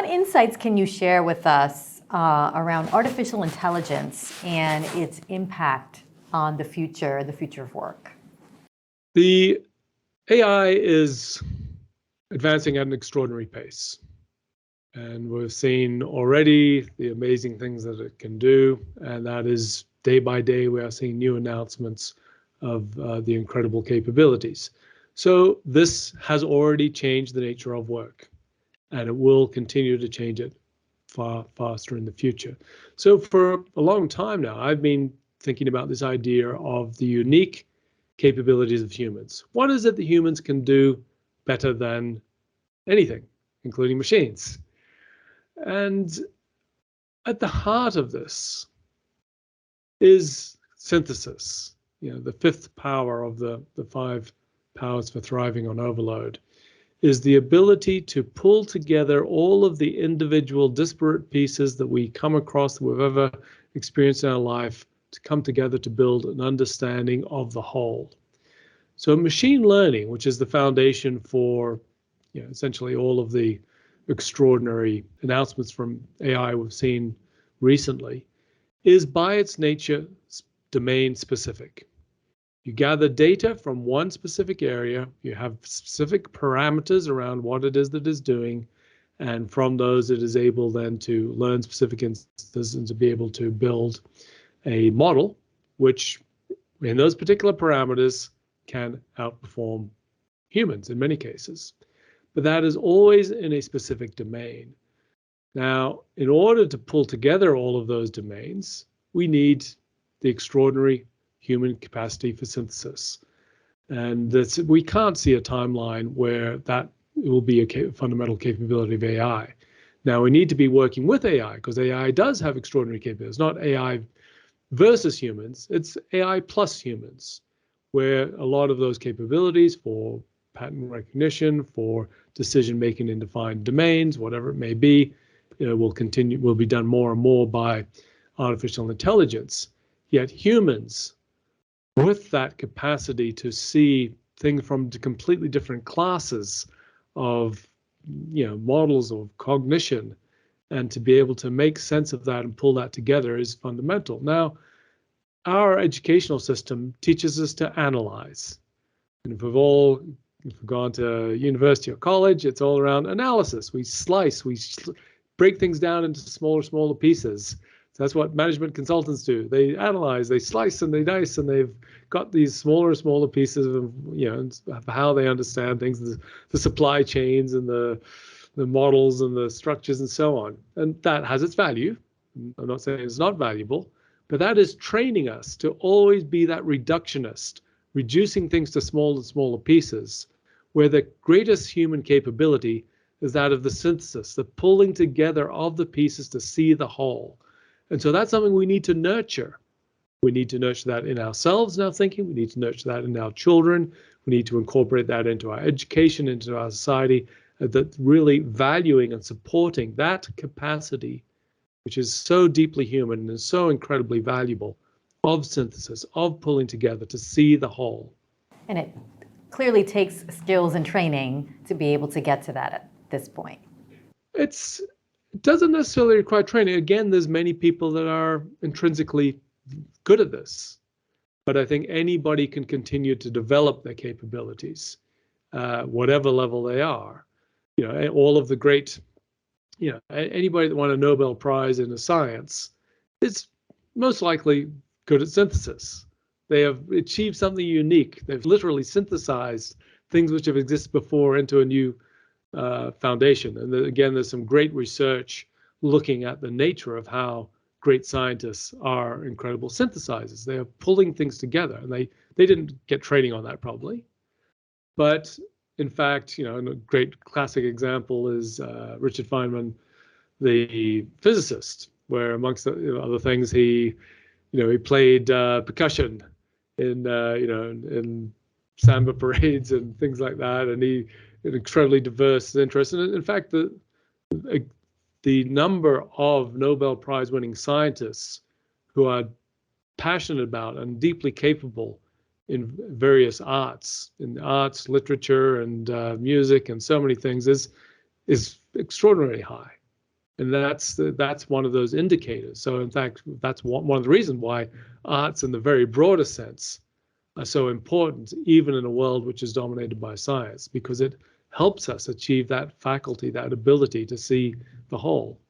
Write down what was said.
insights can you share with us around artificial intelligence and its impact on the future of work? The AI is advancing at an extraordinary pace. And we've seen already the amazing things that it can do. And that is day by day, we are seeing new announcements of the incredible capabilities. So this has already changed the nature of work, and it will continue to change it far faster in the future. So for a long time now, I've been thinking about this idea of the unique capabilities of humans. What is it that humans can do better than anything, including machines? And at the heart of this is synthesis, the fifth power of the five powers for thriving on overload, is the ability to pull together all of the individual disparate pieces that we come across, that we've ever experienced in our life, to come together to build an understanding of the whole. So machine learning, which is the foundation for essentially all of the extraordinary announcements from AI we've seen recently, is by its nature domain specific. You gather data from one specific area, you have specific parameters around what it is that it's doing, and from those it is able then to learn specific instances and to be able to build a model which, in those particular parameters, can outperform humans in many cases. But that is always in a specific domain. Now, in order to pull together all of those domains, we need the extraordinary human capacity for synthesis. And we can't see a timeline where that will be a fundamental capability of AI. Now, we need to be working with AI, because AI does have extraordinary capabilities, not AI versus humans, it's AI plus humans, where a lot of those capabilities for pattern recognition, for decision-making in defined domains, whatever it may be, will be done more and more by artificial intelligence. Yet humans, with that capacity to see things from completely different classes of models of cognition, and to be able to make sense of that and pull that together, is fundamental. Now, our educational system teaches us to analyze. And if we've gone to university or college, it's all around analysis. We break things down into smaller pieces. So that's what management consultants do. They analyze, they slice and they dice, and they've got these smaller pieces of how they understand things, the supply chains and the models and the structures and so on. And that has its value. I'm not saying it's not valuable, but that is training us to always be that reductionist, reducing things to smaller pieces, where the greatest human capability is that of the synthesis, the pulling together of the pieces to see the whole. And so that's something we need to nurture. We need to nurture that in ourselves, in our thinking. We need to nurture that in our children. We need to incorporate that into our education, into our society, that really valuing and supporting that capacity, which is so deeply human and is so incredibly valuable, of synthesis, of pulling together to see the whole. And it clearly takes skills and training to be able to get to that at this point. It doesn't necessarily require training. Again, there's many people that are intrinsically good at this, but I think anybody can continue to develop their capabilities, whatever level they are. All of the great, anybody that won a Nobel Prize in a science is most likely good at synthesis. They have achieved something unique. They've literally synthesized things which have existed before into a new foundation. And again, there's some great research looking at the nature of how great scientists are incredible synthesizers. They are pulling things together, and they didn't get training on that probably. But in fact, and a great classic example is Richard Feynman, the physicist, where amongst other things, he played percussion in samba parades and things like that, and he had incredibly diverse interests. And in fact, the number of Nobel Prize winning scientists who are passionate about and deeply capable in various arts, literature, and music, and so many things is extraordinarily high. And that's one of those indicators. So in fact, that's one of the reasons why arts in the very broader sense are so important, even in a world which is dominated by science, because it helps us achieve that faculty, that ability to see the whole.